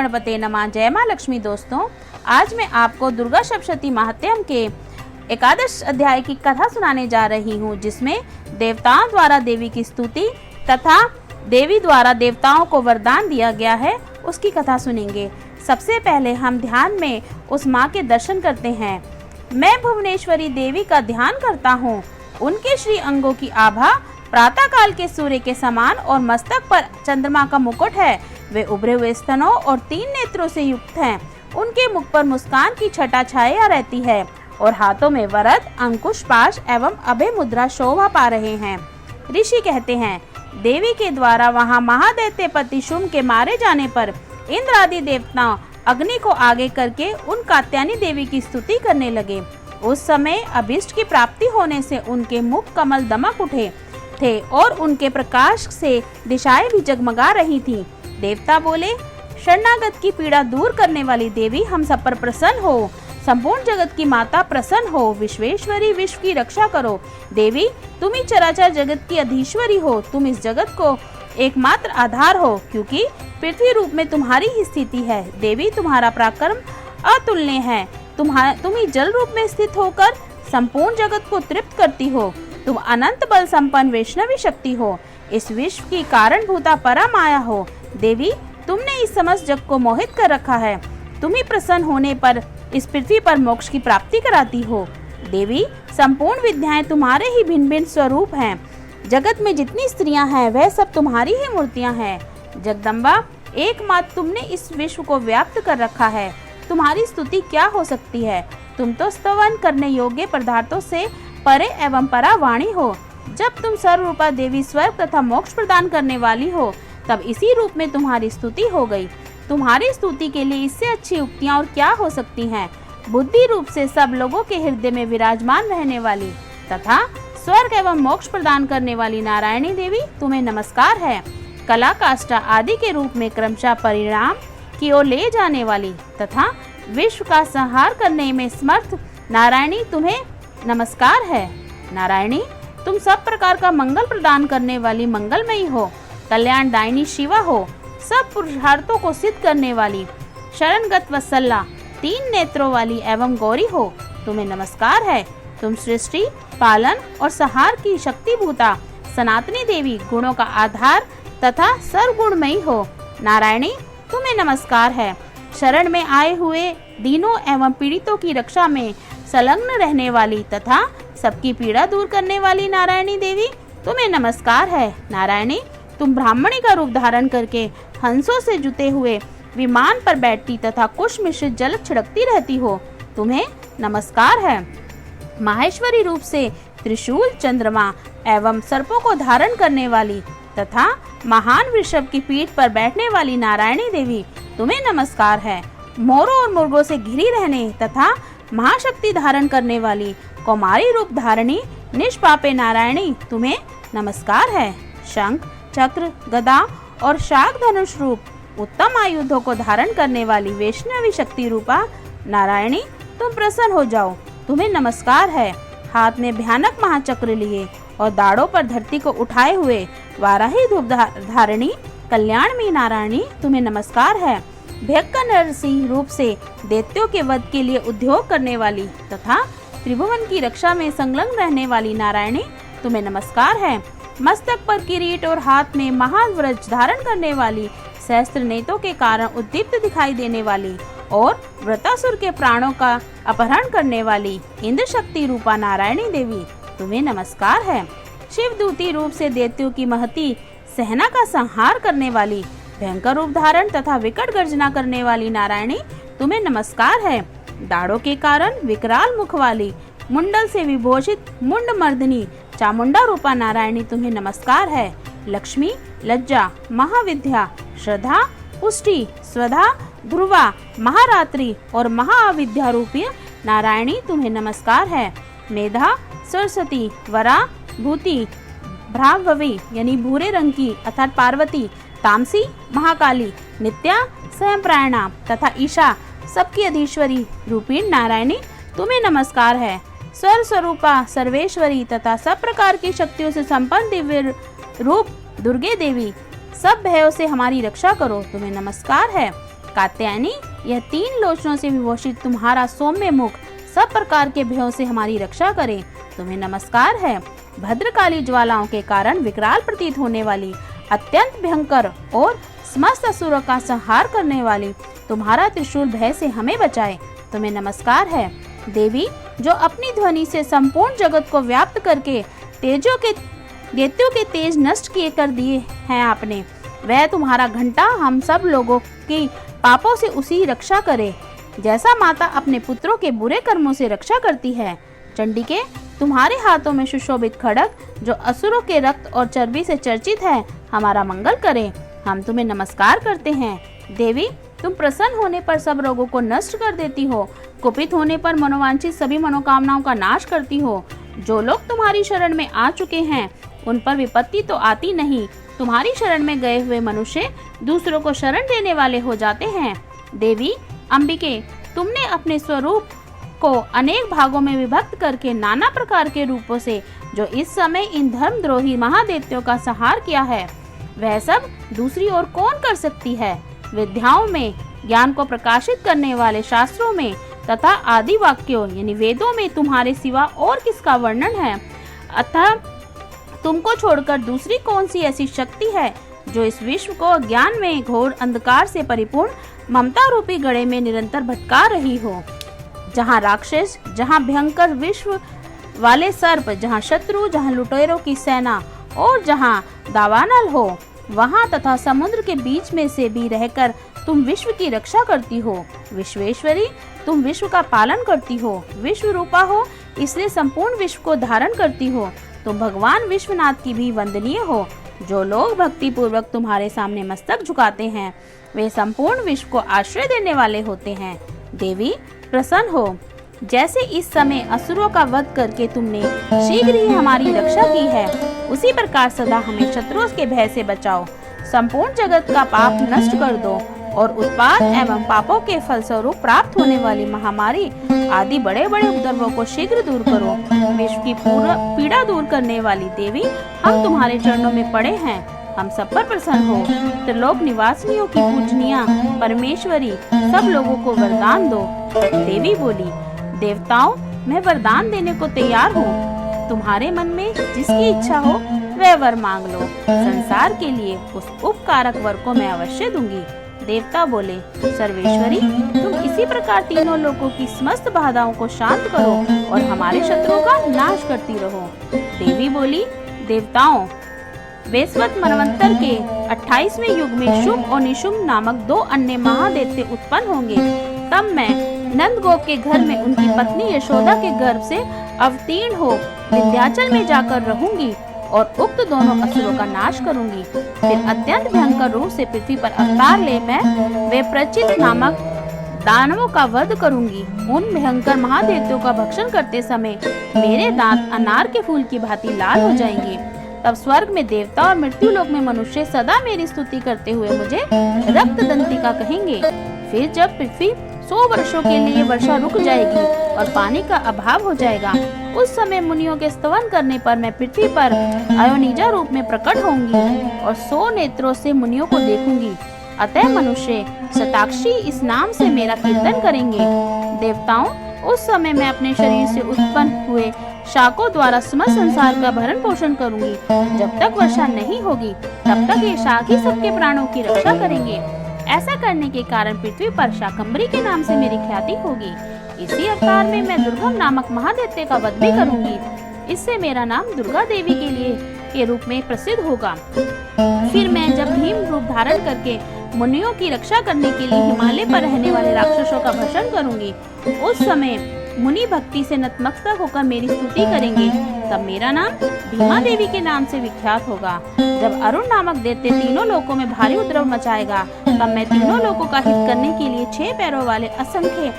गणपते नमः। जय माँ लक्ष्मी। दोस्तों, आज मैं आपको दुर्गा सप्तशती महात्म्यम के एकादश अध्याय की कथा सुनाने जा रही हूँ, जिसमें देवताओं द्वारा देवी की स्तुति तथा देवी द्वारा देवताओं को वरदान दिया गया है, उसकी कथा सुनेंगे। सबसे पहले हम ध्यान में उस माँ के दर्शन करते हैं। मैं भुवनेश्वरी देवी का ध्यान करता हूँ। उनके श्री अंगों की आभा प्रातः काल के सूर्य के समान और मस्तक पर चंद्रमा का मुकुट है। वे उभरे हुए स्तनों और 3 नेत्रों से युक्त हैं। उनके मुख पर मुस्कान की छटा छाया रहती है और हाथों में वरद, अंकुश, पाश एवं अभय मुद्रा शोभा पा रहे हैं। ऋषि कहते हैं, देवी के द्वारा वहां महादैत्य पति शुम्भ के मारे जाने पर इंद्र आदि देवता अग्नि को आगे करके उन कात्यायनी देवी की स्तुति करने लगे। उस समय अभिष्ट की प्राप्ति होने से उनके मुख कमल दमक उठे थे और उनके प्रकाश से दिशाएं भी जगमगा रही थीं। देवता बोले, शरणागत की पीड़ा दूर करने वाली देवी, हम सब पर प्रसन्न हो। संपूर्ण जगत की माता प्रसन्न हो। विश्वेश्वरी, विश्व की रक्षा करो। देवी, तुम ही चराचर जगत की अधीश्वरी हो। तुम इस जगत को एकमात्र आधार हो, क्योंकि पृथ्वी रूप में तुम्हारी ही स्थिति है। देवी, तुम्हारा पराक्रम अतुलनीय है। तुम ही जल रूप में स्थित होकर संपूर्ण जगत को तृप्त करती हो। तुम अनंत बल संपन्न वैष्णवी शक्ति हो। इस विश्व की कारणभूता परमाया हो। देवी, तुमने इस समस्त जग को मोहित कर रखा है। तुम ही प्रसन्न होने पर इस पृथ्वी पर मोक्ष की प्राप्ति कराती हो। देवी, संपूर्ण विद्याएं तुम्हारे ही भिन्न भिन्न स्वरूप हैं। जगत में जितनी स्त्रियां हैं वह सब तुम्हारी ही मूर्तियां हैं। जगदम्बा, एकमात्र तुमने इस विश्व को व्याप्त कर रखा है। तुम्हारी स्तुति क्या हो सकती है। तुम तो स्तवन करने योग्य पदार्थों से परे एवं परावाणी हो। जब तुम सर्वरूपा देवी स्वर्ग तथा मोक्ष प्रदान करने वाली हो, तब इसी रूप में तुम्हारी स्तुति हो गई। तुम्हारी स्तुति के लिए इससे अच्छी उक्तियां और क्या हो सकती हैं। बुद्धि रूप से सब लोगों के हृदय में विराजमान रहने वाली तथा स्वर्ग एवं मोक्ष प्रदान करने वाली नारायणी देवी, तुम्हें नमस्कार है। कला, काष्ठा आदि के रूप में क्रमशः परिणाम की ओर ले जाने वाली तथा विश्व का संहार करने में समर्थ नारायणी, तुम्हें नमस्कार है। नारायणी, तुम सब प्रकार का मंगल प्रदान करने वाली मंगलमयी हो। कल्याणदायिनी शिवा हो। सब पुरुषार्थों को सिद्ध करने वाली शरणगत वत्सला, 3 नेत्रों वाली एवं गौरी हो। तुम्हें नमस्कार है। तुम सृष्टि, पालन और संहार की शक्तिभूता सनातनी देवी, गुणों का आधार तथा सर्वगुणमयी हो। नारायणी, तुम्हें नमस्कार है। शरण में आए हुए दीनों एवं पीड़ितों की रक्षा में संलग्न रहने वाली तथा सबकी पीड़ा दूर करने वाली नारायणी देवी, तुम्हें नमस्कार है। नारायणी, तुम ब्राह्मणी का रूप धारण करके हंसों से जुते हुए विमान पर बैठती तथा कुश मिश्रित जल छिड़कती रहती हो। तुम्हें नमस्कार है। माहेश्वरी रूप से त्रिशूल, चंद्रमा एवं सर्पों को धारण करने वाली तथा महान वृषभ की पीठ पर बैठने वाली नारायणी देवी, तुम्हें नमस्कार है। मोरों और मुर्गों से घिरी रहने तथा महाशक्ति धारण करने वाली कौमारी रूप धारणी निष्पापे नारायणी, तुम्हें नमस्कार है। शंख, चक्र, गदा और शाक धनुष रूप उत्तम आयुधों को धारण करने वाली वैष्णवी शक्ति रूपा नारायणी, तुम प्रसन्न हो जाओ। तुम्हें नमस्कार है। हाथ में भयानक महाचक्र लिए और दाढ़ों पर धरती को उठाए हुए वाराही धूप धारणी कल्याणमयी नारायणी, तुम्हें नमस्कार है। भयंकर नरसिंह रूप से दैत्यों के वध के लिए उद्योग करने वाली तथा त्रिभुवन की रक्षा में संलग्न रहने वाली नारायणी, तुम्हें नमस्कार है। मस्तक पर किरीट और हाथ में महावज्र धारण करने वाली, सहस्त्र नेत्रों के कारण उद्दीप्त दिखाई देने वाली और वृतासुर के प्राणों का अपहरण करने वाली इंद्र शक्ति रूपा नारायणी देवी, तुम्हें नमस्कार है। शिवदूती रूप से दैत्यों की महती सेना का संहार करने वाली, भयंकर रूप धारण तथा विकट गर्जना करने वाली नारायणी, तुम्हें नमस्कार है। दाढ़ों के कारण विकराल मुख वाली, मुंडल से विभूषित मुंड मर्दनी चामुंडा रूपा नारायणी, तुम्हें नमस्कार है। लक्ष्मी, लज्जा, महाविद्या, श्रद्धा, पुष्टि, स्वधा, ध्रुवा, महारात्रि और महाविद्या रूपी नारायणी, तुम्हें नमस्कार है। मेधा, सरस्वती, वरा, भूति, भ्राभवी यानी भूरे रंग की अर्थात पार्वती, तामसी, महाकाली, नित्या, स्वयंप्रायणा तथा ईशा, सबकी अधीश्वरी रूपी नारायणी, तुम्हें नमस्कार है। स्वर स्वरूपा, सर्वेश्वरी तथा सब प्रकार की शक्तियों से संपन्न दिव्य रूप दुर्गे देवी, सब भयों से हमारी रक्षा करो, तुम्हें नमस्कार है। कात्यायनी, यह 3 लोचनों से विभूषित तुम्हारा सौम्य मुख सब प्रकार के भयों से हमारी रक्षा करे। तुम्हें नमस्कार है। भद्रकाली ज्वालाओं के कारण विकराल प्रतीत होने वाली, अत्यंत भयंकर और समस्त असुरों का संहार करने वाली तुम्हारा त्रिशूल भय से हमें बचाए। तुम्हें नमस्कार है। देवी, जो अपनी ध्वनि से संपूर्ण जगत को व्याप्त करके दैत्यों के तेज नष्ट किए कर दिए हैं आपने, वह तुम्हारा घंटा हम सब लोगों की पापों से उसी रक्षा करे, जैसा माता अपने पुत्रों के बुरे कर्मों से रक्षा करती है। चंडिके, तुम्हारे हाथों में सुशोभित खड्ग, जो असुरों के रक्त और चर्बी से चर्चित है, हमारा मंगल करे। हम तुम्हें नमस्कार करते हैं। देवी, तुम प्रसन्न होने पर सब रोगों को नष्ट कर देती हो, कुपित होने पर मनोवांछित सभी मनोकामनाओं का नाश करती हो। जो लोग तुम्हारी शरण में आ चुके हैं, उन पर विपत्ति तो आती नहीं। तुम्हारी शरण में गए हुए मनुष्य दूसरों को शरण देने वाले हो जाते हैं। देवी अंबिके, तुमने अपने स्वरूप को अनेक भागों में विभक्त करके नाना प्रकार के रूपों से जो इस समय इन धर्मद्रोही महादैत्यों का संहार किया है, वह सब दूसरी ओर कौन कर सकती है। विद्याओं में, ज्ञान को प्रकाशित करने वाले शास्त्रों में तथा आदि वाक्यों यानी वेदों में तुम्हारे सिवा और किसका वर्णन है। अतः तुमको छोड़कर दूसरी कौन सी ऐसी शक्ति है जो इस विश्व को ज्ञान में घोर अंधकार से परिपूर्ण ममता रूपी गड़े में निरंतर भटका रही हो। जहाँ राक्षस, जहाँ भयंकर विश्व वाले सर्प, जहाँ शत्रु, जहाँ लुटेरों की सेना और जहाँ दावानल हो, वहाँ तथा समुद्र के बीच में से भी रहकर तुम विश्व की रक्षा करती हो। विश्वेश्वरी, तुम विश्व का पालन करती हो। विश्व रूपा हो, इसलिए संपूर्ण विश्व को धारण करती हो। तुम भगवान विश्वनाथ की भी वंदनीय हो। जो लोग भक्ति पूर्वक तुम्हारे सामने मस्तक झुकाते हैं, वे संपूर्ण विश्व को आश्रय देने वाले होते हैं। देवी प्रसन्न हो। जैसे इस समय असुरों का वध करके तुमने शीघ्र ही हमारी रक्षा की है, उसी प्रकार सदा हमें शत्रुओं के भय से बचाओ। संपूर्ण जगत का पाप नष्ट कर दो और उत्पात एवं पापों के फलस्वरूप प्राप्त होने वाली महामारी आदि बड़े बड़े उपद्रवों को शीघ्र दूर करो। विश्व की पीड़ा दूर करने वाली देवी, हम तुम्हारे चरणों में पड़े हैं। हम सब पर प्रसन्न हो। त्रिलोक निवासियों की पूजनिया परमेश्वरी, सब लोगों को वरदान दो। देवी बोली, देवताओं, मैं वरदान देने को तैयार हूँ। तुम्हारे मन में जिसकी इच्छा हो वह वर मांग लो। संसार के लिए उस उपकारक वर को मैं अवश्य दूंगी। देवता बोले, सर्वेश्वरी, तुम इसी प्रकार तीनों लोगों की समस्त बाधाओं को शांत करो और हमारे शत्रुओं का नाश करती रहो। देवी बोली, देवताओं, वैश्वत मनवंतर के 28वें युग में शुभ और निशुम्भ नामक 2 अन्य महादैत्य उत्पन्न होंगे। तब मैं नंदगोप के घर में उनकी पत्नी यशोदा के गर्भ से अवतीर्ण हो विंध्याचल में जाकर रहूंगी और उक्त दोनों असुरों का नाश करूंगी। फिर अत्यंत भयंकर रूप से पृथ्वी पर अवतार ले मैं वे प्रचित नामक दानवों का वध करूंगी। उन भयंकर महादैत्यों का भक्षण करते समय मेरे दांत अनार के फूल की भांति लाल हो जाएंगे। तब स्वर्ग में देवता और मृत्यु लोक में मनुष्य सदा मेरी स्तुति करते हुए मुझे रक्त दंतिका कहेंगे। फिर जब पृथ्वी 100 वर्षों के लिए वर्षा रुक जाएगी और पानी का अभाव हो जाएगा, उस समय मुनियों के स्तवन करने पर मैं पृथ्वी पर अयोनिजा रूप में प्रकट होंगी और 100 नेत्रों से मुनियों को देखूंगी। अतः मनुष्य शताक्षी इस नाम से मेरा कीर्तन करेंगे। देवताओं, उस समय मैं अपने शरीर से उत्पन्न हुए शाकों द्वारा समस्त संसार का भरण पोषण करूंगी। जब तक वर्षा नहीं होगी, तब तक ये शाक ही सबके प्राणों की रक्षा करेंगे। ऐसा करने के कारण पृथ्वी पर शाकंभरी के नाम से मेरी ख्याति होगी। इसी अवतार में मैं दुर्गम नामक महादैत्य का वध भी करूंगी। इससे मेरा नाम दुर्गा देवी के रूप में प्रसिद्ध होगा। फिर मैं जब भीम रूप धारण करके मुनियों की रक्षा करने के लिए हिमालय पर रहने वाले राक्षसों का भक्षण करूंगी, उस समय मुनि भक्ति से नतमस्तक होकर मेरी स्तुति करेंगे। तब मेरा नाम भीमा देवी के नाम से विख्यात होगा। जब अरुण नामक दैत्य तीनों लोकों में भारी उपद्रव मचाएगा, तब मैं तीनों लोगों का हित करने के लिए 6 पैरों वाले असंख्य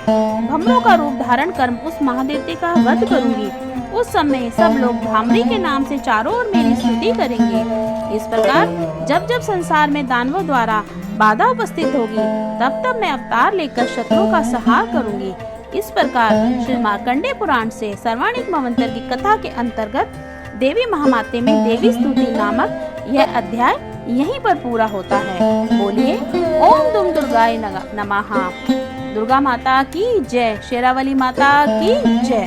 भ्रमरों का रूप धारण कर उस महादैत्य का वध करूंगी। उस समय सब लोग भ्रामरी के नाम से चारों ओर मेरी स्तुति करेंगे। इस प्रकार जब जब संसार में दानवों द्वारा बाधा उपस्थित होगी, तब तब मैं अवतार लेकर शत्रुओं का संहार करूंगी। इस प्रकार श्री मार्कंडेय पुराण से सर्वाणिक मन्वंतर की कथा के अंतर्गत देवी महामाते में देवी स्तुति नामक यह अध्याय यहीं पर पूरा होता है। बोलिए ओम दुम दुर्गाय नमः। दुर्गा माता की जय, शेरावाली माता की जय।